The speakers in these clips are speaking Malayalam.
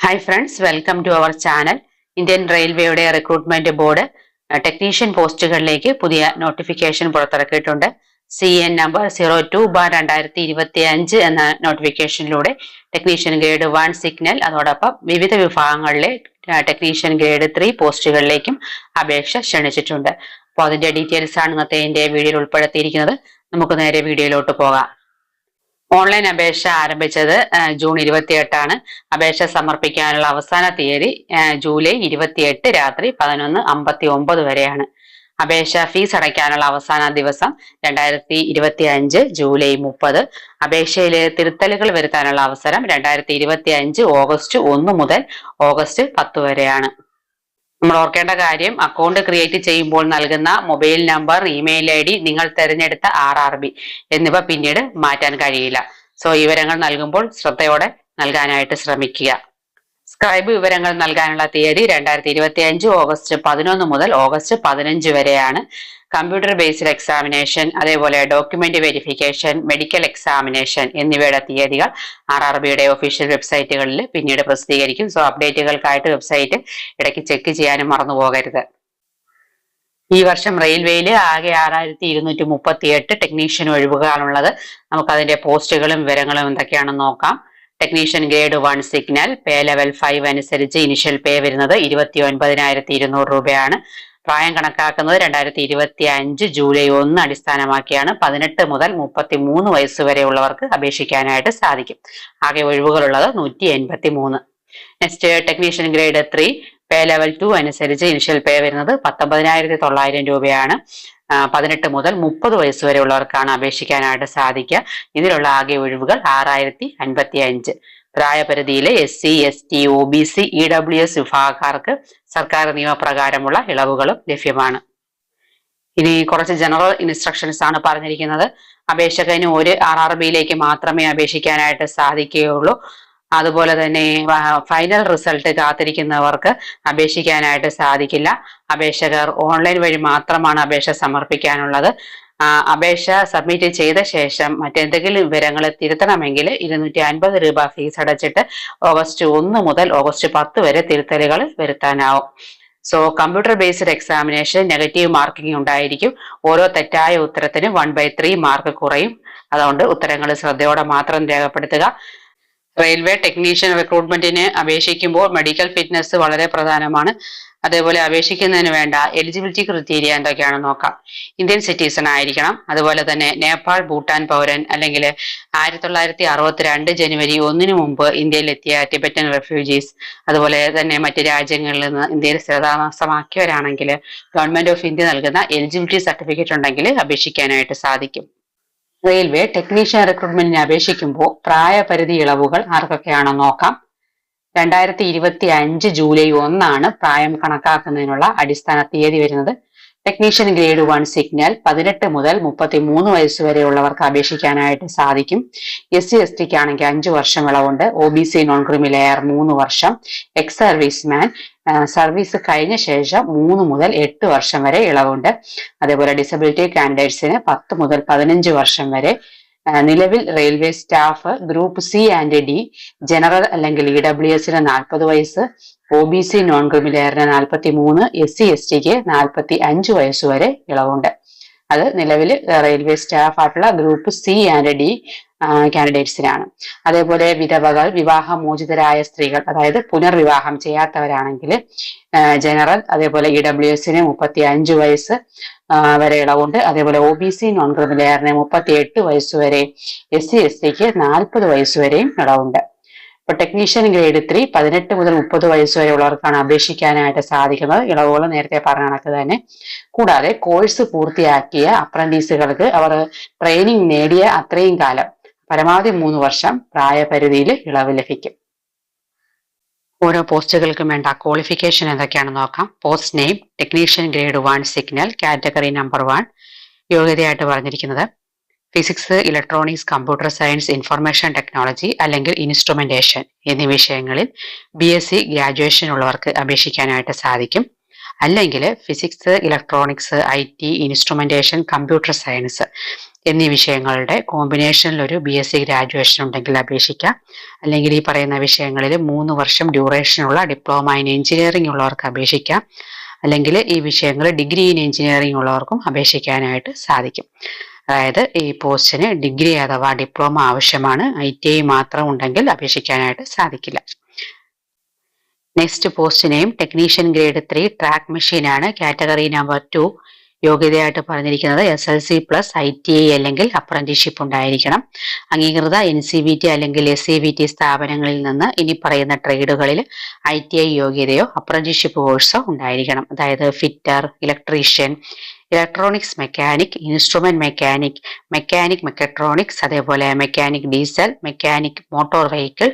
Hi friends, welcome to our channel. Indian Railwayയുടെ റിക്രൂട്ട്മെന്റ് ബോർഡ് ടെക്നീഷ്യൻ പോസ്റ്റുകളിലേക്ക് പുതിയ നോട്ടിഫിക്കേഷൻ പുറത്തിറക്കിയിട്ടുണ്ട്. CN നമ്പർ 02/2025 എന്ന നോട്ടിഫിക്കേഷനിലൂടെ ടെക്നീഷ്യൻ ഗ്രേഡ് 1 സിഗ്നൽ അതോടൊപ്പം വിവിധ വിഭാഗങ്ങളിലെ ടെക്നീഷ്യൻ ഗ്രേഡ് 3 പോസ്റ്റുകളിലേക്കും അപേക്ഷ ക്ഷണിച്ചിട്ടുണ്ട്. അപ്പോൾ അതിന്റെ ഡീറ്റെയിൽസ് ആണ് ഇന്നത്തെ വീഡിയോയിൽ ഉൾപ്പെടുത്തിയിരിക്കുന്നത്. നമുക്ക് നേരെ വീഡിയോയിലോട്ട് പോകാം. ഓൺലൈൻ അപേക്ഷ ആരംഭിച്ചത് ജൂൺ 28 അപേക്ഷ സമർപ്പിക്കാനുള്ള അവസാന തീയതി ജൂലൈ 28 രാത്രി 11:59 വരെയാണ്. അപേക്ഷ ഫീസ് അടയ്ക്കാനുള്ള അവസാന ദിവസം 2025 ജൂലൈ 30. അപേക്ഷയിലെ തിരുത്തലുകൾ വരുത്താനുള്ള അവസരം 2025 ഓഗസ്റ്റ് 1 മുതൽ ഓഗസ്റ്റ് 10 വരെയാണ്. നമ്മൾ ഓർക്കേണ്ട കാര്യം, അക്കൗണ്ട് ക്രിയേറ്റ് ചെയ്യുമ്പോൾ നൽകുന്ന മൊബൈൽ നമ്പർ, ഇമെയിൽ ID, നിങ്ങൾ തിരഞ്ഞെടുത്ത RRB എന്നിവ പിന്നീട് മാറ്റാൻ കഴിയില്ല. സോ വിവരങ്ങൾ നൽകുമ്പോൾ ശ്രദ്ധയോടെ നൽകാനായിട്ട് ശ്രമിക്കുക. സ്ക്രൈബ് വിവരങ്ങൾ നൽകാനുള്ള തീയതി 2025 ഓഗസ്റ്റ് 11 മുതൽ ഓഗസ്റ്റ് 15 വരെയാണ്. കമ്പ്യൂട്ടർ ബേസ്ഡ് എക്സാമിനേഷൻ, അതേപോലെ ഡോക്യുമെന്റ് വെരിഫിക്കേഷൻ, മെഡിക്കൽ എക്സാമിനേഷൻ എന്നിവയുടെ തീയതികൾ RRBയുടെ ഒഫീഷ്യൽ വെബ്സൈറ്റുകളിൽ പിന്നീട് പ്രസിദ്ധീകരിക്കും. സോ അപ്ഡേറ്റുകൾക്കായിട്ട് വെബ്സൈറ്റ് ഇടയ്ക്ക് ചെക്ക് ചെയ്യാനും മറന്നു പോകരുത്. ഈ വർഷം റെയിൽവേയിൽ ആകെ 6238 ടെക്നീഷ്യൻ ഒഴിവുകളാണുള്ളത്. നമുക്കതിന്റെ പോസ്റ്റുകളും വിവരങ്ങളും എന്തൊക്കെയാണെന്ന് നോക്കാം. ടെക്നീഷ്യൻ ഗ്രേഡ് 1 സിഗ്നൽ, പേ ലെവൽ 5 അനുസരിച്ച് ഇനിഷ്യൽ പേ വരുന്നത് 29,200 രൂപയാണ്. പ്രായം കണക്കാക്കുന്നത് 2025 ജൂലൈ 1 അടിസ്ഥാനമാക്കിയാണ്. 18 മുതൽ 33 വയസ്സ് വരെയുള്ളവർക്ക് അപേക്ഷിക്കാനായിട്ട് സാധിക്കും. ആകെ ഒഴിവുകളുള്ളത് 183. നെക്സ്റ്റ് ടെക്നീഷ്യൻ ഗ്രേഡ് 3, പേ ലെവൽ 2 അനുസരിച്ച് ഇനിഷ്യൽ പേ വരുന്നത് 19,900 രൂപയാണ്. 18 മുതൽ 30 വയസ്സ് വരെയുള്ളവർക്കാണ് അപേക്ഷിക്കാനായിട്ട് സാധിക്കുക. ഇതിലുള്ള ആകെ ഒഴിവുകൾ 6,055. പ്രായപരിധിയിലെ SC, ST, OBC, EWS വിഭാഗക്കാർക്ക് സർക്കാർ നിയമപ്രകാരമുള്ള ഇളവുകളും ലഭ്യമാണ്. ഇനി കുറച്ച് ജനറൽ ഇൻസ്ട്രക്ഷൻസ് ആണ് പറഞ്ഞിരിക്കുന്നത്. അപേക്ഷകന് ഒരു RRBയിലേക്ക് മാത്രമേ അപേക്ഷിക്കാനായിട്ട് സാധിക്കുകയുള്ളൂ. അതുപോലെ തന്നെ ഫൈനൽ റിസൾട്ട് കാത്തിരിക്കുന്നവർക്ക് അപേക്ഷിക്കാനായിട്ട് സാധിക്കില്ല. അപേക്ഷകർ ഓൺലൈൻ വഴി മാത്രമാണ് അപേക്ഷ സമർപ്പിക്കാനുള്ളത്. അപേക്ഷ സബ്മിറ്റ് ചെയ്ത ശേഷം മറ്റെന്തെങ്കിലും വിവരങ്ങൾ തിരുത്തണമെങ്കിൽ 250 രൂപ ഫീസ് അടച്ചിട്ട് ഓഗസ്റ്റ് 1 മുതൽ ഓഗസ്റ്റ് 10 വരെ തിരുത്തലുകൾ വരുത്താനാവും. So computer based examination negative marking ഉണ്ടായിരിക്കും. ഓരോ തെറ്റായ ഉത്തരത്തിന് 1/3 മാർക്ക് കുറയും. അതുകൊണ്ട് ഉത്തരങ്ങൾ ശ്രദ്ധയോടെ മാത്രം രേഖപ്പെടുത്തുക. റെയിൽവേ ടെക്നീഷ്യൻ റിക്രൂട്ട്മെന്റിന് അപേക്ഷിക്കുമ്പോൾ മെഡിക്കൽ ഫിറ്റ്നസ് വളരെ പ്രധാനമാണ്. അതേപോലെ അപേക്ഷിക്കുന്നതിന് വേണ്ട എലിജിബിലിറ്റി ക്രൈറ്റീരിയ എന്തൊക്കെയാണെന്ന് നോക്കാം. ഇന്ത്യൻ സിറ്റിസൺ ആയിരിക്കണം. അതുപോലെ തന്നെ നേപ്പാൾ, ഭൂട്ടാൻ പൗരൻ, അല്ലെങ്കിൽ 1962 ജനുവരി 1 മുമ്പ് ഇന്ത്യയിലെത്തിയ ടിബറ്റൻ റെഫ്യൂജീസ്, അതുപോലെ തന്നെ മറ്റ് രാജ്യങ്ങളിൽ നിന്ന് ഇന്ത്യയിൽ സ്ഥിരതാമസമാക്കിയവരാണെങ്കിൽ ഗവൺമെന്റ് ഓഫ് ഇന്ത്യ നൽകുന്ന എലിജിബിലിറ്റി സർട്ടിഫിക്കറ്റ് ഉണ്ടെങ്കിൽ അപേക്ഷിക്കാനായിട്ട് സാധിക്കും. റെയിൽവേ ടെക്നീഷ്യൻ റിക്രൂട്ട്മെന്റിന് അപേക്ഷിക്കുമ്പോൾ പ്രായപരിധി ഇളവുകൾ ആർക്കൊക്കെയാണെന്ന് നോക്കാം. 2025 ജൂലൈ 1 പ്രായം കണക്കാക്കുന്നതിനുള്ള അടിസ്ഥാന തീയതി വരുന്നത്. ടെക്നീഷ്യൻ ഗ്രേഡ് 1 സിഗ്നൽ 18 മുതൽ 33 വയസ്സ് വരെയുള്ളവർക്ക് അപേക്ഷിക്കാനായിട്ട് സാധിക്കും. SC, STക്ക് ആണെങ്കിൽ 5 വർഷം ഇളവുണ്ട്. OBC നോൺ ക്രിമി ലെയർ 3 വർഷം. എക്സ് സർവീസ്മാൻ സർവീസ് കഴിഞ്ഞ ശേഷം 3 മുതൽ 8 വർഷം വരെ ഇളവുണ്ട്. അതേപോലെ ഡിസബിലിറ്റി കാൻഡിഡേറ്റ്സിന് 10 മുതൽ 15 വർഷം വരെ. നിലവിൽ railway staff group C and D, general അല്ലെങ്കിൽ EWSന് 40 വയസ്സ്, OBC നോൺ ക്രിമി ലെയറിന് 43, SC, STക്ക് 45 വയസ്സ് വരെ ഇളവുണ്ട്. അത് നിലവിൽ റെയിൽവേ സ്റ്റാഫ് ആയിട്ടുള്ള ഗ്രൂപ്പ് C ആൻഡ് D കാൻഡിഡേറ്റ്സിനാണ്. അതേപോലെ വിധവകൾ, വിവാഹമോചിതരായ സ്ത്രീകൾ, അതായത് പുനർവിവാഹം ചെയ്യാത്തവരാണെങ്കിൽ ജനറൽ, അതേപോലെ EWSന് 35 വയസ്സ് വരെ ഇളവുണ്ട്. അതേപോലെ OBC നോൺ ക്രിമി ലെയറിന് 38 വയസ്സ് വരെ, SC, STക്ക് 40 വയസ്സ് വരെയും ഇളവുണ്ട്. ഇപ്പൊ ടെക്നീഷ്യൻ ഗ്രേഡ് 3 18 മുതൽ 30 വയസ്സ് വരെയുള്ളവർക്കാണ് അപേക്ഷിക്കാനായിട്ട് സാധിക്കുന്നത്. ഇളവുകൾ നേരത്തെ പറഞ്ഞ കണക്ക് തന്നെ. കൂടാതെ കോഴ്സ് പൂർത്തിയാക്കിയ അപ്രന്റീസുകൾക്ക് അവർ ട്രെയിനിങ് നേടിയ അത്രയും കാലം, പരമാവധി 3 വർഷം പ്രായപരിധിയിൽ ഇളവ് ലഭിക്കും. ഓരോ പോസ്റ്റുകൾക്കും വേണ്ട ക്വാളിഫിക്കേഷൻ എന്തൊക്കെയാണെന്ന് നോക്കാം. Post name technician grade 1 signal, category number 1. യോഗ്യതയായിട്ട് പറഞ്ഞിരിക്കുന്നത് physics, electronics, computer science, information technology അല്ലെങ്കിൽ ഇൻസ്ട്രുമെന്റേഷൻ എന്നീ വിഷയങ്ങളിൽ BSc ഗ്രാജുവേഷൻ ഉള്ളവർക്ക് അപേക്ഷിക്കാനായിട്ട് സാധിക്കും. അല്ലെങ്കിൽ physics, electronics, IT, instrumentation, computer science എന്നീ വിഷയങ്ങളുടെ കോമ്പിനേഷനിൽ ഒരു BSc ഗ്രാജുവേഷൻ ഉണ്ടെങ്കിൽ അപേക്ഷിക്കാം. അല്ലെങ്കിൽ ഈ പറയുന്ന വിഷയങ്ങളിൽ 3 വർഷം ഡ്യൂറേഷനുള്ള ഡിപ്ലോമ ഇൻ എഞ്ചിനീയറിംഗ് ഉള്ളവർക്ക് അപേക്ഷിക്കാം. അല്ലെങ്കിൽ ഈ വിഷയങ്ങൾ ഡിഗ്രി ഇൻ എഞ്ചിനീയറിംഗ് ഉള്ളവർക്കും അപേക്ഷിക്കാനായിട്ട് സാധിക്കും. അതായത് ഈ പോസ്റ്റിന് ഡിഗ്രി അഥവാ ഡിപ്ലോമ ആവശ്യമാണ്. ITI മാത്രം ഉണ്ടെങ്കിൽ അപേക്ഷിക്കാനായിട്ട് സാധിക്കില്ല. Next post name technician grade 3 track machine ആണ്. കാറ്റഗറി നമ്പർ 2 യോഗ്യതയായിട്ട് പറഞ്ഞിരിക്കുന്നത് SLC പ്ലസ് ITI അല്ലെങ്കിൽ അപ്രന്റീസ്ഷിപ്പ് ഉണ്ടായിരിക്കണം. അംഗീകൃത NCVT അല്ലെങ്കിൽ SCVT സ്ഥാപനങ്ങളിൽ നിന്ന് ഇനി പറയുന്ന ട്രേഡുകളിൽ ITI യോഗ്യതയോ അപ്രന്റീസ്ഷിപ്പ് കോഴ്സോ ഉണ്ടായിരിക്കണം. അതായത് fitter, electrician, electronics mechanic, instrument mechanic, mechanic mechatronics, അതേപോലെ mechanic diesel, mechanic motor vehicle,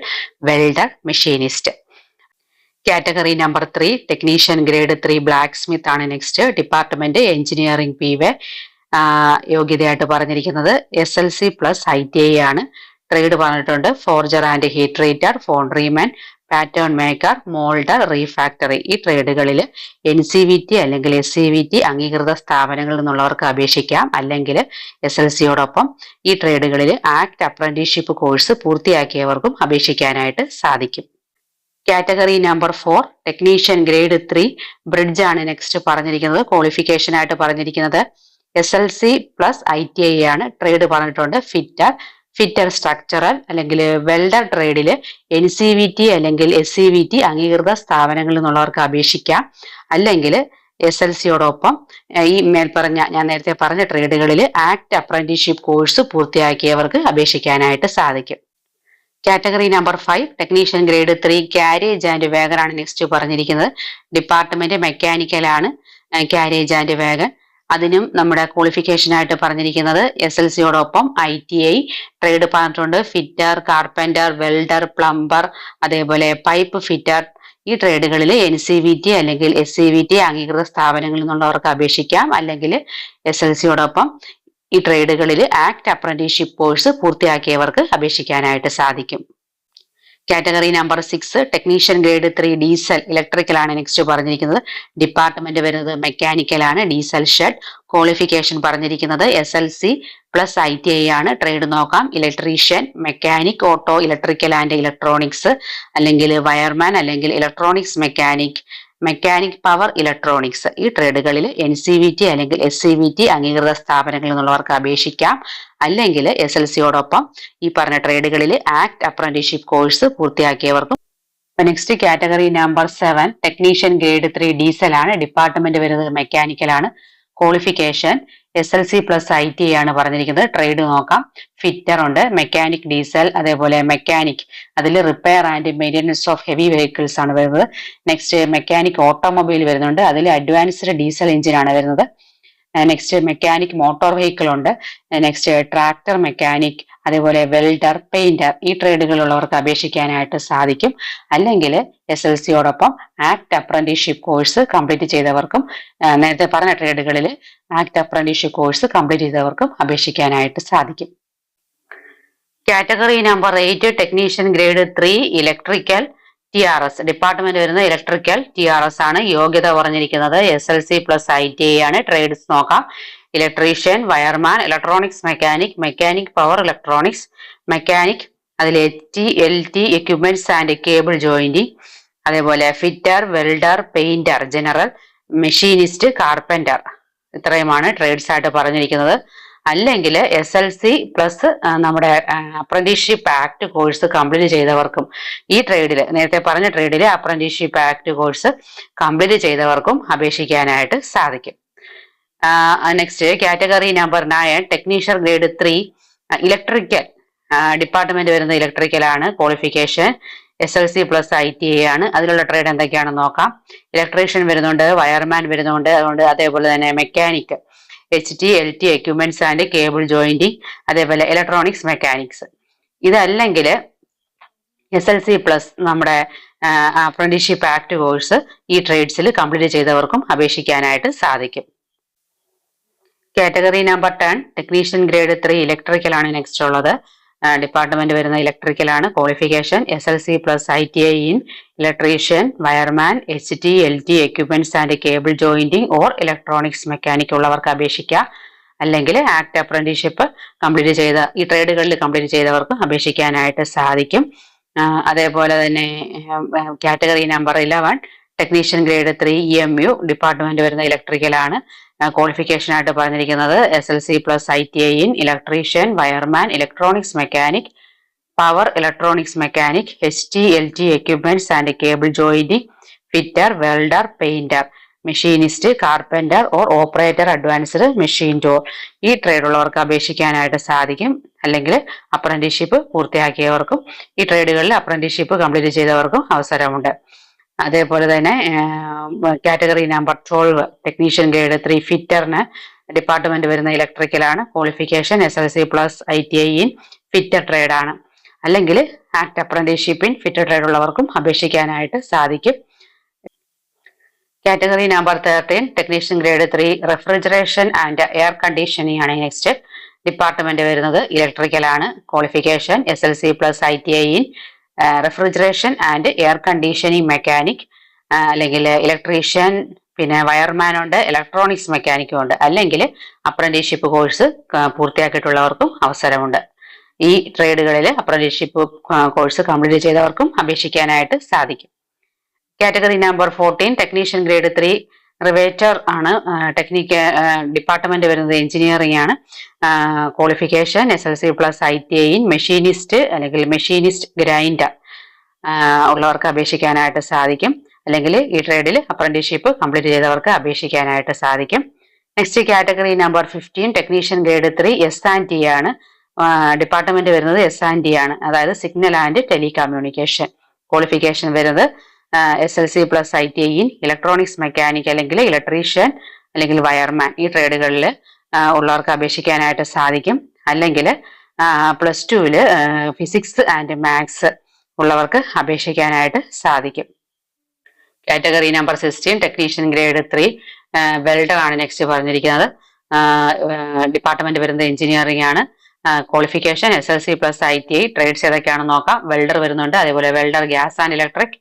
welder, machinist. Category number 3 technician grade 3 blacksmith ആണ് നെക്സ്റ്റ്. Department engineering PV. യോഗ്യതയായിട്ട് പറഞ്ഞിരിക്കുന്നത് SLC പ്ലസ് ITI ആണ്. ട്രേഡ് പറഞ്ഞിട്ടുണ്ട് forger and heat treater, foundryman, pattern maker, moulder, refractory. ഈ ട്രേഡുകളിൽ NCVT അല്ലെങ്കിൽ SCVT അംഗീകൃത സ്ഥാപനങ്ങളിൽ നിന്നുള്ളവർക്ക് അപേക്ഷിക്കാം. അല്ലെങ്കിൽ SLCയോടൊപ്പം ഈ ട്രേഡുകളിൽ ആക്ട് അപ്രന്റീസ്ഷിപ്പ് കോഴ്സ് പൂർത്തിയാക്കിയവർക്കും അപേക്ഷിക്കാനായിട്ട് സാധിക്കും. Category number 4 technician grade 3 bridge ആണ് നെക്സ്റ്റ് പറഞ്ഞിരിക്കുന്നത്. ക്വാളിഫിക്കേഷൻ ആയിട്ട് പറഞ്ഞിരിക്കുന്നത് SLC പ്ലസ് ITI ആണ്. ട്രേഡ് പറഞ്ഞിട്ടുണ്ട് ഫിറ്റർ സ്ട്രക്ചറൽ അല്ലെങ്കിൽ വെൽഡർ. ട്രേഡിൽ NCVT അല്ലെങ്കിൽ SCVT അംഗീകൃത സ്ഥാപനങ്ങളിൽ നിന്നുള്ളവർക്ക് അപേക്ഷിക്കാം. അല്ലെങ്കിൽ SLCയോടൊപ്പം ഈ ഞാൻ നേരത്തെ പറഞ്ഞ ട്രേഡുകളിൽ ആക്ട് അപ്രന്റീസ്ഷിപ്പ് കോഴ്സ് പൂർത്തിയാക്കിയവർക്ക് അപേക്ഷിക്കാനായിട്ട് സാധിക്കും. Category number 5 technician grade 3 carriage and vegan ആണ് നെക്സ്റ്റ് പറഞ്ഞിരിക്കുന്നത്. ഡിപ്പാർട്ട്മെന്റ് മെക്കാനിക്കൽ ആണ് കാരേജ് ആൻഡ് വേഗൻ. അതിനും നമ്മുടെ ക്വാളിഫിക്കേഷൻ ആയിട്ട് പറഞ്ഞിരിക്കുന്നത് SLCയോടൊപ്പം ITI. ട്രേഡ് പറഞ്ഞിട്ടുണ്ട് ഫിറ്റർ, കാർപ്പന്റർ, വെൽഡർ, പ്ലംബർ, അതേപോലെ പൈപ്പ് ഫിറ്റർ. ഈ ട്രേഡുകളിൽ NCVT അല്ലെങ്കിൽ SCVT അംഗീകൃത സ്ഥാപനങ്ങളിൽ നിന്നുള്ളവർക്ക് അപേക്ഷിക്കാം. അല്ലെങ്കിൽ SLCയോടൊപ്പം ഈ ട്രേഡുകളിൽ ആക്ട് അപ്രന്റീസ്ഷിപ്പ് കോഴ്സ് പൂർത്തിയാക്കിയവർക്ക് അപേക്ഷിക്കാനായിട്ട് സാധിക്കും. Category number 6 technician grade 3 diesel electrical ആണ് നെക്സ്റ്റ് പറഞ്ഞിരിക്കുന്നത്. ഡിപ്പാർട്ട്മെന്റ് വരുന്നത് മെക്കാനിക്കൽ ആണ്, ഡീസൽ ഷെഡ്. ക്വാളിഫിക്കേഷൻ പറഞ്ഞിരിക്കുന്നത് SLC പ്ലസ് ITI ആണ്. ട്രേഡ് നോക്കാം electrician, mechanic, auto, electrical and electronics, അല്ലെങ്കിൽ വയർമാൻ, അല്ലെങ്കിൽ electronics mechanic, mechanic power electronics. ഈ ട്രേഡുകളിൽ NCVT അല്ലെങ്കിൽ SCVT അംഗീകൃത സ്ഥാപനങ്ങളിൽ നിന്നുള്ളവർക്ക് അപേക്ഷിക്കാം. അല്ലെങ്കിൽ SLCയോടൊപ്പം ഈ പറഞ്ഞ ട്രേഡുകളിൽ ആക്ട് അപ്രന്റീസ്ഷിപ്പ് കോഴ്സ് പൂർത്തിയാക്കിയവർക്കും. Next category number 7 technician grade 3 diesel ആണ്. ഡിപ്പാർട്ട്മെന്റ് വരുന്നത് മെക്കാനിക്കൽ ആണ്. ക്വാളിഫിക്കേഷൻ SLC പ്ലസ് ITI ആണ് പറഞ്ഞിരിക്കുന്നത്. ട്രേഡ് നോക്കാം ഫിറ്റർ ഉണ്ട്, മെക്കാനിക് ഡീസൽ, അതേപോലെ മെക്കാനിക് അതിൽ repair and maintenance of heavy vehicles ആണ് വരുന്നത്. നെക്സ്റ്റ് മെക്കാനിക് ഓട്ടോമൊബൈൽ വരുന്നുണ്ട്, അതിൽ അഡ്വാൻസ്ഡ് ഡീസൽ എഞ്ചിൻ ആണ് വരുന്നത്. നെക്സ്റ്റ് മെക്കാനിക് മോട്ടോർ വെഹിക്കിൾ ഉണ്ട്. നെക്സ്റ്റ് ട്രാക്ടർ മെക്കാനിക്, അതേപോലെ വെൽഡർ, പെയിന്റർ. ഈ ട്രേഡുകളുള്ളവർക്ക് അപേക്ഷിക്കാനായിട്ട് സാധിക്കും. അല്ലെങ്കിൽ SLCയോടൊപ്പം ആക്ട് അപ്രന്റീസ്ഷിപ്പ് കോഴ്സ് കംപ്ലീറ്റ് ചെയ്തവർക്കും നേരത്തെ പറഞ്ഞ ട്രേഡുകളിൽ ആക്ട് അപ്രന്റീസ്ഷിപ്പ് കോഴ്സ് കംപ്ലീറ്റ് ചെയ്തവർക്കും അപേക്ഷിക്കാനായിട്ട് സാധിക്കും. Category number 8 technician grade 3 electrical TRS. Department വരുന്നത് ഇലക്ട്രിക്കൽ TRS ആണ്. യോഗ്യത പറഞ്ഞിരിക്കുന്നത് SLC പ്ലസ് ITI ആണ്. ട്രേഡ്സ് നോക്കാം electrician, wireman, electronics mechanic, mechanic power electronics, mechanic അതിൽ LT equipments and cable jointing, അതേപോലെ fitter, welder, painter, general, machinist, carpenter. ഇത്രയുമാണ് ട്രേഡ്സ് ആയിട്ട് പറഞ്ഞിരിക്കുന്നത്. അല്ലെങ്കിൽ SLC പ്ലസ് നമ്മുടെ അപ്രന്റീസ്ഷിപ്പ് ആക്ട് കോഴ്സ് കംപ്ലീറ്റ് ചെയ്തവർക്കും ഈ ട്രേഡിൽ നേരത്തെ പറഞ്ഞ ട്രേഡിൽ അപ്രന്റീസ്ഷിപ്പ് ആക്ട് കോഴ്സ് കംപ്ലീറ്റ് ചെയ്തവർക്കും അപേക്ഷിക്കാനായിട്ട് സാധിക്കും. Next category number 9 technician grade 3 electrical. Department വരുന്നത് ഇലക്ട്രിക്കൽ ആണ്. ക്വാളിഫിക്കേഷൻ SLC പ്ലസ് ITI ആണ്. അതിലുള്ള ട്രേഡ് എന്തൊക്കെയാണെന്ന് നോക്കാം. ഇലക്ട്രീഷ്യൻ വരുന്നുണ്ട്, വയർമാൻ വരുന്നുണ്ട്, അതുകൊണ്ട് അതേപോലെ തന്നെ mechanic LT equipments and cable jointing, അതേപോലെ ഇലക്ട്രോണിക്സ് മെക്കാനിക്സ്. ഇതല്ലെങ്കിൽ SLC പ്ലസ് നമ്മുടെ അപ്രന്റീസ്ഷിപ്പ് ആക്ട് കോഴ്സ് ഈ ട്രേഡ്സിൽ കംപ്ലീറ്റ് ചെയ്തവർക്കും അപേക്ഷിക്കാനായിട്ട് സാധിക്കും. Category number 10 technician grade 3 electrical ആണ് നെക്സ്റ്റ് ഉള്ളത്. ഡിപ്പാർട്ട്മെന്റ് വരുന്ന ഇലക്ട്രിക്കൽ ആണ്. Qualification SLC plus ITI in electrician, wireman, LT equipments and cable jointing or electronics mechanic ഉള്ളവർക്ക് അപേക്ഷിക്കാം. അല്ലെങ്കിൽ ആക്ട് അപ്രന്റീസ്ഷിപ്പ് കംപ്ലീറ്റ് ചെയ്ത ഈ ട്രേഡുകളിൽ കംപ്ലീറ്റ് ചെയ്തവർക്ക് അപേക്ഷിക്കാനായിട്ട് സാധിക്കും. അതേപോലെ തന്നെ category number 11 technician grade 3 EMU department വരുന്ന ഇലക്ട്രിക്കലാണ്. ക്വാളിഫിക്കേഷൻ ആയിട്ട് പറഞ്ഞിരിക്കുന്നത് SLC plus ITI in electrician, wireman, electronics mechanic, power electronics mechanic, HT/LT equipments and cable jointing, fitter, welder, painter, machinist, carpenter or operator advanced machine tool ഈ ട്രേഡുള്ളവർക്ക് അപേക്ഷിക്കാനായിട്ട് സാധിക്കും. അല്ലെങ്കിൽ അപ്രന്റീസ്ഷിപ്പ് പൂർത്തിയാക്കിയവർക്കും ഈ ട്രേഡുകളിൽ അപ്രന്റീസ്ഷിപ്പ് കംപ്ലീറ്റ് ചെയ്തവർക്കും അവസരമുണ്ട്. അതേപോലെ തന്നെ കാറ്റഗറി നമ്പർ 12 ടെക്നീഷ്യൻ ഗ്രേഡ് 3 ഫിറ്ററിന് ഡിപ്പാർട്ട്മെന്റ് വരുന്ന ഇലക്ട്രിക്കലാണ്. Qualification SLC plus ITI in fitter trade ആണ്. അല്ലെങ്കിൽ act apprenticeship in fitter trade ഉള്ളവർക്കും അപേക്ഷിക്കാനായിട്ട് സാധിക്കും. Category number 13 technician grade 3 refrigeration and air conditioning ആണ് നെക്സ്റ്റ്. ഡിപ്പാർട്ട്മെന്റ് വരുന്നത് ഇലക്ട്രിക്കലാണ്. Qualification SLC plus ITI in refrigeration and air conditioning mechanic, അല്ലെങ്കിൽ ഇലക്ട്രീഷ്യൻ, പിന്നെ വയർമാൻ ഉണ്ട്, ഇലക്ട്രോണിക്സ് മെക്കാനിക്കും ഉണ്ട്. അല്ലെങ്കിൽ അപ്രന്റീസ്ഷിപ്പ് കോഴ്സ് പൂർത്തിയാക്കിയിട്ടുള്ളവർക്കും അവസരമുണ്ട്. ഈ ട്രേഡുകളിൽ അപ്രന്റീസ്ഷിപ്പ് കോഴ്സ് കംപ്ലീറ്റ് ചെയ്തവർക്കും അപേക്ഷിക്കാനായിട്ട് സാധിക്കും. കാറ്റഗറി നമ്പർ 14 ടെക്നീഷ്യൻ ഗ്രേഡ് 3 റിവേറ്റർ ആണ്. ഡിപ്പാർട്ട്മെന്റ് വരുന്നത് എഞ്ചിനീയറിംഗ് ആണ്. Qualification SLC plus ITI in machinist അല്ലെങ്കിൽ മെഷീനിസ്റ്റ് ഗ്രൈൻഡർ ഉള്ളവർക്ക് അപേക്ഷിക്കാനായിട്ട് സാധിക്കും. അല്ലെങ്കിൽ ഈ ട്രേഡിൽ അപ്രന്റീസ്ഷിപ്പ് കംപ്ലീറ്റ് ചെയ്തവർക്ക് അപേക്ഷിക്കാനായിട്ട് സാധിക്കും. Next category number 15 technician grade 3 S&T ആണ്. ഡിപ്പാർട്ട്മെന്റ് വരുന്നത് S&T ആണ്, അതായത് സിഗ്നൽ ആൻഡ് ടെലികമ്മ്യൂണിക്കേഷൻ. ക്വാളിഫിക്കേഷൻ വരുന്നത് SLC plus ITI in electronics mechanic അല്ലെങ്കിൽ ഇലക്ട്രീഷ്യൻ അല്ലെങ്കിൽ വയർമാൻ ഈ ട്രേഡുകളിൽ ഉള്ളവർക്ക് അപേക്ഷിക്കാനായിട്ട് സാധിക്കും. അല്ലെങ്കിൽ +2 ഫിസിക്സ് ആൻഡ് മാത്സ് ഉള്ളവർക്ക് അപേക്ഷിക്കാനായിട്ട് സാധിക്കും. Category number 16 technician grade 3 welder ആണ് നെക്സ്റ്റ് പറഞ്ഞിരിക്കുന്നത്. ഡിപ്പാർട്ട്മെന്റ് വരുന്നത് എഞ്ചിനീയറിംഗ് ആണ്. Qualification SLC plus ITI. Trades ഏതൊക്കെയാണെന്ന് നോക്കാം. വെൽഡർ വരുന്നുണ്ട്, അതേപോലെ welder gas and electric,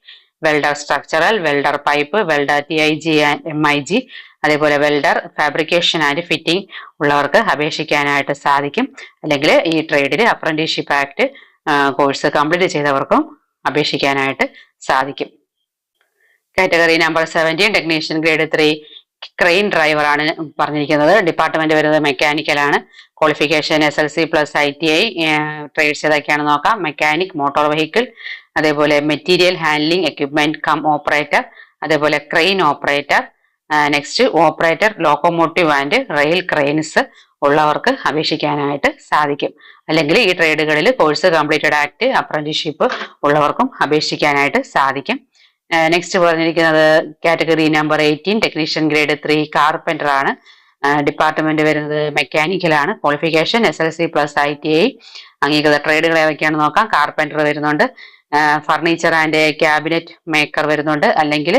welder structural, welder pipe, welder TIG and MIG, അതേപോലെ വെൽഡർ ഫാബ്രിക്കേഷൻ ആൻഡ് ഫിറ്റിംഗ് ഉള്ളവർക്ക് അപേക്ഷിക്കാനായിട്ട് സാധിക്കും. അല്ലെങ്കിൽ ഈ ട്രേഡിൽ അപ്രന്റീസ്ഷിപ്പ് ആക്ട് കോഴ്സ് കംപ്ലീറ്റ് ചെയ്തവർക്കും അപേക്ഷിക്കാനായിട്ട് സാധിക്കും. Category number 17 technician grade 3 crane driver ആണ് പറഞ്ഞിരിക്കുന്നത്. ഡിപ്പാർട്ട്മെന്റ് വരുന്നത് മെക്കാനിക്കൽ ആണ്. Qualification SLC plus ITI. Trades ഏതൊക്കെയാണെന്ന് നോക്കാം. മെക്കാനിക്, മോട്ടോർ വെഹിക്കിൾ, അതേപോലെ material handling equipment cum operator, അതേപോലെ crane operator. Next operator locomotive and rail cranes ഉള്ളവർക്ക് അപേക്ഷിക്കാനായിട്ട് സാധിക്കും. അല്ലെങ്കിൽ ഈ ട്രേഡുകളിൽ കോഴ്സ് കംപ്ലീറ്റഡ് ആക്ട് അപ്രന്റീസ്ഷിപ്പ് ഉള്ളവർക്കും അപേക്ഷിക്കാനായിട്ട് സാധിക്കും. നെക്സ്റ്റ് പറഞ്ഞിരിക്കുന്നത് category number 18 technician grade 3 carpenter ആണ്. ഡിപ്പാർട്ട്മെന്റ് വരുന്നത് മെക്കാനിക്കലാണ്. Qualification SLC plus ITI. അംഗീകൃത ട്രേഡുകൾ ഏതൊക്കെയാണെന്ന് നോക്കാം. കാർപ്പന്റർ വരുന്നുണ്ട്, ഫർണിച്ചർ ആൻഡ് ക്യാബിനറ്റ് മേക്കർ വരുന്നുണ്ട്. അല്ലെങ്കിൽ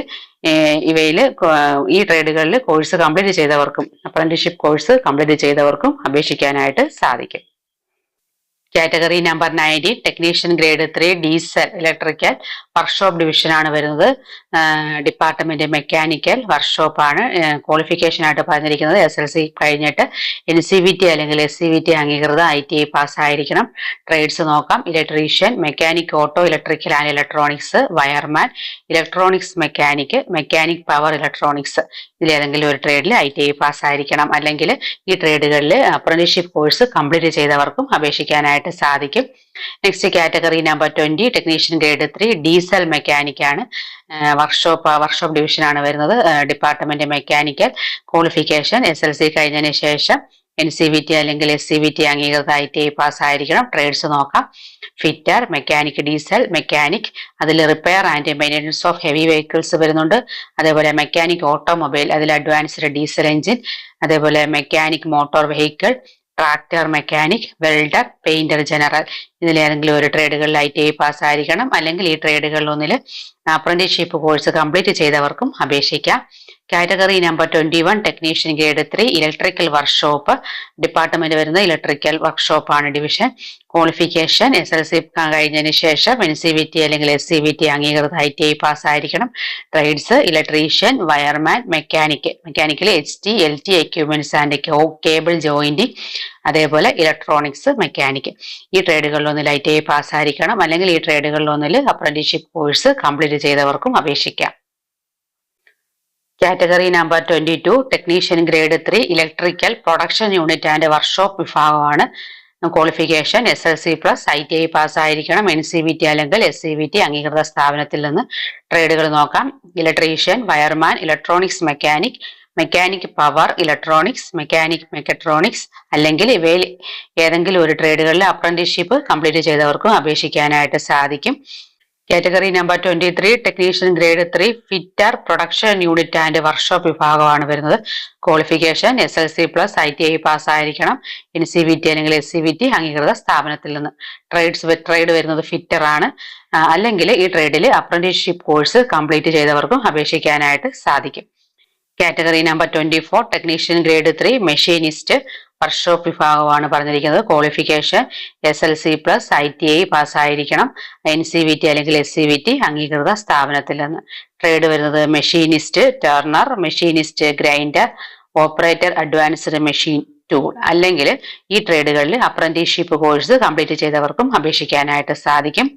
ഇവയിൽ ഈ ട്രേഡുകളിൽ കോഴ്സ് കംപ്ലീറ്റ് ചെയ്തവർക്കും അപ്രന്റീസ്ഷിപ്പ് കോഴ്സ് കംപ്ലീറ്റ് ചെയ്തവർക്കും അപേക്ഷിക്കാനായിട്ട് സാധിക്കും. Category number 19 technician grade 3 diesel electrical workshop division ആണ് വരുന്നത്. ഡിപ്പാർട്ട്മെന്റ് മെക്കാനിക്കൽ വർക്ക്ഷോപ്പ് ആണ്. ക്വാളിഫിക്കേഷൻ ആയിട്ട് പറഞ്ഞിരിക്കുന്നത് SLC കഴിഞ്ഞിട്ട് NCVT അല്ലെങ്കിൽ SCVT അംഗീകൃത ITI പാസ് ആയിരിക്കണം. ട്രേഡ്സ് നോക്കാം. Electrician, mechanic auto, electrical and electronics, wireman, electronics mechanic, mechanic power electronics ഇതിലേതെങ്കിലും ഒരു ട്രേഡിൽ ITI പാസ് ആയിരിക്കണം. അല്ലെങ്കിൽ ഈ ട്രേഡുകളിൽ അപ്രന്റീസ്ഷിപ്പ് കോഴ്സ് കംപ്ലീറ്റ് ചെയ്തവർക്കും അപേക്ഷിക്കാനായിട്ട് സാധിക്കും. Next category number 20 technician grade 3 diesel mechanic ആണ്. വർക്ക്ഷോപ്പ് ഡിവിഷൻ ആണ് വരുന്നത്. Department mechanical. ക്വാളിഫിക്കേഷൻ SLC കഴിഞ്ഞതിന് ശേഷം NCVT അല്ലെങ്കിൽ SCVT അംഗീകൃത ITI പാസ് ആയിരിക്കണം. ട്രേഡ്സ് നോക്കാം. ഫിറ്റർ, മെക്കാനിക് ഡീസൽ, മെക്കാനിക്, അതിൽ repair and maintenance of heavy vehicles വരുന്നുണ്ട്. അതേപോലെ മെക്കാനിക് ഓട്ടോമൊബൈൽ, അതിൽ അഡ്വാൻസ്ഡ് ഡീസൽ എഞ്ചിൻ, അതേപോലെ mechanic motor vehicle, tractor mechanic, welder, painter general ഇതിലേതെങ്കിലും ഒരു ട്രേഡുകളിൽ ITI പാസ് ആയിരിക്കണം. അല്ലെങ്കിൽ ഈ ട്രേഡുകളിൽ ഒന്നിൽ അപ്രന്റീസ്ഷിപ്പ് കോഴ്സ് കംപ്ലീറ്റ് ചെയ്തവർക്കും അപേക്ഷിക്കാം. Category number 21 technician grade 3 electrical workshop. Department വരുന്നത് ഇലക്ട്രിക്കൽ വർക്ക്ഷോപ്പ് ആണ് ഡിവിഷൻ. ക്വാളിഫിക്കേഷൻ SLC കഴിഞ്ഞതിന് ശേഷം NCVT അല്ലെങ്കിൽ SCVT അംഗീകൃത ITI പാസ്സായിരിക്കണം. Trades electrician, wireman, mechanical HT LT equipments and cable jointing, അതേപോലെ ഇലക്ട്രോണിക്സ്, മെക്കാനിക്. ഈ ട്രേഡുകളിലൊന്നിൽ ITI പാസ്സായിരിക്കണം. അല്ലെങ്കിൽ ഈ ട്രേഡുകളിലൊന്നിൽ അപ്രന്റീസ്ഷിപ്പ് കോഴ്സ് കംപ്ലീറ്റ് ചെയ്തവർക്കും അപേക്ഷിക്കാം. Category number 22 technician grade 3 electrical production unit and workshop വിഭാഗമാണ്. ക്വാളിഫിക്കേഷൻ SLC പ്ലസ് ITI പാസ്സായിരിക്കണം. NCVT അല്ലെങ്കിൽ SCVT അംഗീകൃത സ്ഥാപനത്തിൽ നിന്ന്. ട്രേഡുകൾ നോക്കാം. Electrician, wireman, electronics mechanic power electronics, mechatronics അല്ലെങ്കിൽ ഇവയിൽ ഏതെങ്കിലും ഒരു ട്രേഡുകളിൽ അപ്രന്റീസ്ഷിപ്പ് കംപ്ലീറ്റ് ചെയ്തവർക്കും അപേക്ഷിക്കാനായിട്ട് സാധിക്കും. Category number 23 technician grade 3 fitter production unit and workshop വിഭാഗമാണ് വരുന്നത്. ക്വാളിഫിക്കേഷൻ SLC പ്ലസ് ITI പാസ്സായിരിക്കണം. NCVT അല്ലെങ്കിൽ SCVT അംഗീകൃത സ്ഥാപനത്തിൽ നിന്ന്. ട്രേഡ് വരുന്നത് ഫിറ്റർ ആണ്. അല്ലെങ്കിൽ ഈ ട്രേഡിൽ അപ്രന്റീസ്ഷിപ്പ് കോഴ്സ് കംപ്ലീറ്റ് ചെയ്തവർക്കും അപേക്ഷിക്കാനായിട്ട് സാധിക്കും. Category number 24 technician grade 3 machinist workshop വിഭാഗമാണ് പറഞ്ഞിരിക്കുന്നത്. ക്വാളിഫിക്കേഷൻ SLC പ്ലസ് ITI പാസ്സായിരിക്കണം. NCVT അല്ലെങ്കിൽ SCVT അംഗീകൃത സ്ഥാപനത്തിൽ നിന്ന്. ട്രേഡ് വരുന്നത് machinist turner, machinist grinder, operator advanced machine tool. അല്ലെങ്കിൽ ഈ ട്രേഡുകളിൽ അപ്രന്റീസ്ഷിപ്പ് കോഴ്സ് കംപ്ലീറ്റ് ചെയ്തവർക്കും അപേക്ഷിക്കാനായിട്ട് സാധിക്കും.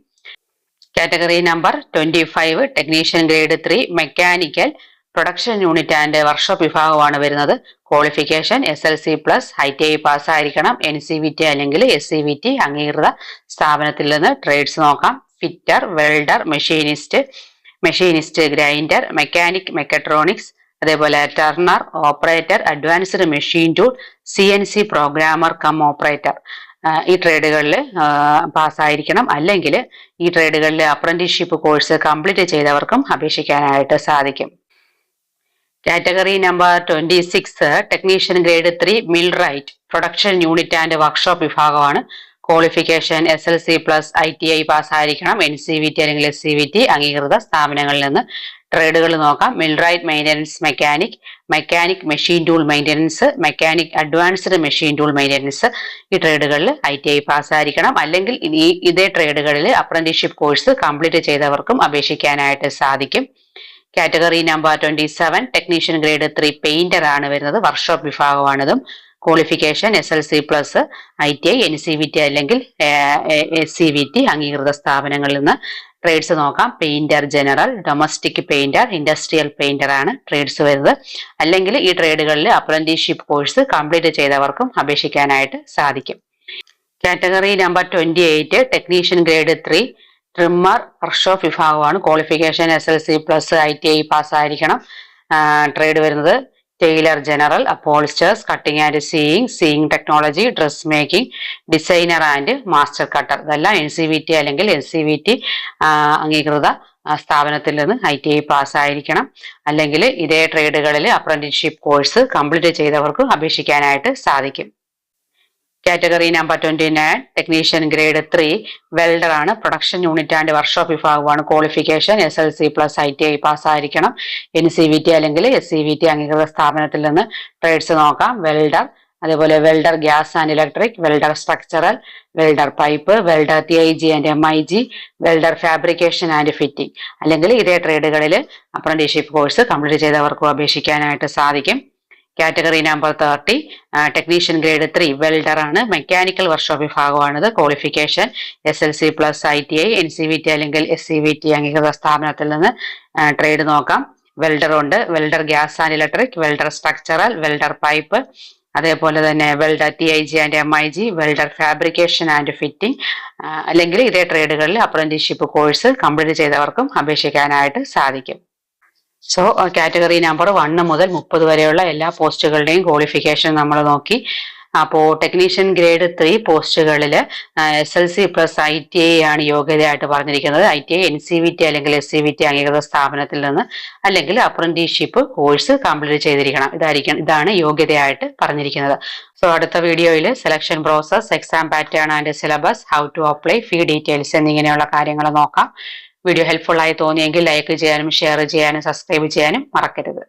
Category number 25 technician grade 3 mechanical production unit and workshop വിഭാഗമാണ് വരുന്നത്. ക്വാളിഫിക്കേഷൻ SLC പ്ലസ് ITI പാസ്സായിരിക്കണം. NCVT അല്ലെങ്കിൽ SCVT അംഗീകൃത സ്ഥാപനത്തിൽ നിന്ന്. ട്രേഡ്സ് നോക്കാം. Fitter, welder, machinist grinder, mechatronics, അതേപോലെ turner, operator advanced machine tool, CNC programmer cum operator. ഈ ട്രേഡുകളിൽ പാസ്സായിരിക്കണം. അല്ലെങ്കിൽ ഈ ട്രേഡുകളിൽ അപ്രന്റീസ്ഷിപ്പ് കോഴ്സ് കംപ്ലീറ്റ് ചെയ്തവർക്കും അപേക്ഷിക്കാനായിട്ട് സാധിക്കും. Category number 26 technician grade 3 millwright production unit and workshop വിഭാഗമാണ്. ക്വാളിഫിക്കേഷൻ SLC പ്ലസ് ITI പാസ്സായിരിക്കണം. NCVT അല്ലെങ്കിൽ SCVT അംഗീകൃത സ്ഥാപനങ്ങളിൽ നിന്ന്. ട്രേഡുകൾ നോക്കാം. Millwright maintenance mechanic machine tool maintenance, mechanic advanced machine tool maintenance. ഈ ട്രേഡുകളിൽ ITI പാസ്സായിരിക്കണം. അല്ലെങ്കിൽ ഇതേ ട്രേഡുകളിൽ അപ്രന്റീസ്ഷിപ്പ് കോഴ്സ് കംപ്ലീറ്റ് ചെയ്തവർക്കും അപേക്ഷിക്കാനായിട്ട് സാധിക്കും. Category number 27 technician grade 3 painter ആണ് വരുന്നത്. വർക്ക്ഷോപ്പ് വിഭാഗമാണിതും. Qualification SLC plus ITI NCVT അല്ലെങ്കിൽ SCVT അംഗീകൃത സ്ഥാപനങ്ങളിൽ നിന്ന്. ട്രേഡ്സ് നോക്കാം. Painter general, domestic painter, industrial painter ആണ് ട്രേഡ്സ് വരുന്നത്. അല്ലെങ്കിൽ ഈ ട്രേഡുകളിൽ അപ്രന്റീസ്ഷിപ്പ് കോഴ്സ് കംപ്ലീറ്റ് ചെയ്തവർക്കും അപേക്ഷിക്കാനായിട്ട് സാധിക്കും. Category number 28 technician grade 3 trimmer workshop വിഭാഗമാണ്. ക്വാളിഫിക്കേഷൻ SLC പ്ലസ് ITI പാസ്സായിരിക്കണം. ട്രേഡ് വരുന്നത് Taylor general, upholsterers, cutting and sewing technology, dress making, designer and master cutter. ഇതെല്ലാം NCVT അല്ലെങ്കിൽ SCVT അംഗീകൃത സ്ഥാപനത്തിൽ നിന്ന് ITI പാസ്സായിരിക്കണം. അല്ലെങ്കിൽ ഇതേ ട്രേഡുകളിൽ അപ്രന്റീസ്ഷിപ്പ് കോഴ്സ് കംപ്ലീറ്റ് ചെയ്തവർക്ക് അപേക്ഷിക്കാനായിട്ട് സാധിക്കും. Category number 29 technician grade 3 welder ആണ്. പ്രൊഡക്ഷൻ യൂണിറ്റ് ആൻഡ് വർക്ക്ഷോപ്പ് വിഭാഗമാണ്. ക്വാളിഫിക്കേഷൻ SLC പ്ലസ് ITI പാസ്സായിരിക്കണം. NCVT അല്ലെങ്കിൽ SCVT അംഗീകൃത സ്ഥാപനത്തിൽ നിന്ന്. ട്രേഡ്സ് നോക്കാം. വെൽഡർ, അതേപോലെ welder gas and electric, welder structural, welder pipe, welder TIG and MIG, welder fabrication and fitting. അല്ലെങ്കിൽ ഇതേ ട്രേഡുകളിൽ അപ്രന്റീസ്ഷിപ്പ് കോഴ്സ് കംപ്ലീറ്റ് ചെയ്തവർക്കും അപേക്ഷിക്കാനായിട്ട് സാധിക്കും. Category number 30 technician grade 3 welder ആണ്. മെക്കാനിക്കൽ വർക്ക്ഷോപ്പ് വിഭാഗമാണിത്. Qualification SLC plus ITI NCVT അല്ലെങ്കിൽ SCVT അംഗീകൃത സ്ഥാപനത്തിൽ നിന്ന്. ട്രേഡ് നോക്കാം. വെൽഡർ ഉണ്ട്. Welder gas and electric, welder structural, welder pipe, അതേപോലെ തന്നെ welder TIG and MIG, welder fabrication and fitting. അല്ലെങ്കിൽ ഇതേ ട്രേഡുകളിൽ അപ്രന്റീസ്ഷിപ്പ് കോഴ്സ് കംപ്ലീറ്റ് ചെയ്തവർക്കും അപേക്ഷിക്കാനായിട്ട് സാധിക്കും. സോ കാറ്റഗറി നമ്പർ 1 മുതൽ 30 വരെയുള്ള എല്ലാ പോസ്റ്റുകളുടെയും ക്വാളിഫിക്കേഷൻ നമ്മൾ നോക്കി. അപ്പോൾ ടെക്നീഷ്യൻ ഗ്രേഡ് 3 പോസ്റ്റുകളിൽ SLC പ്ലസ് ITI ആണ് യോഗ്യതയായിട്ട് പറഞ്ഞിരിക്കുന്നത്. ITI NCVT അല്ലെങ്കിൽ SCVT അംഗീകൃത സ്ഥാപനത്തിൽ നിന്ന്. അല്ലെങ്കിൽ അപ്രന്റീസ്ഷിപ്പ് കോഴ്സ് കംപ്ലീറ്റ് ചെയ്തിരിക്കണം. ഇതാണ് യോഗ്യതയായിട്ട് പറഞ്ഞിരിക്കുന്നത്. സോ അടുത്ത വീഡിയോയിൽ selection process, exam pattern and syllabus, how to apply, fee details എന്നിങ്ങനെയുള്ള കാര്യങ്ങൾ നോക്കാം. വീഡിയോ ഹെൽപ്ഫുൾ ആയി തോന്നിയെങ്കിൽ ലൈക്ക് ചെയ്യാനും ഷെയർ ചെയ്യാനും സബ്സ്ക്രൈബ് ചെയ്യാനും മറക്കരുത്.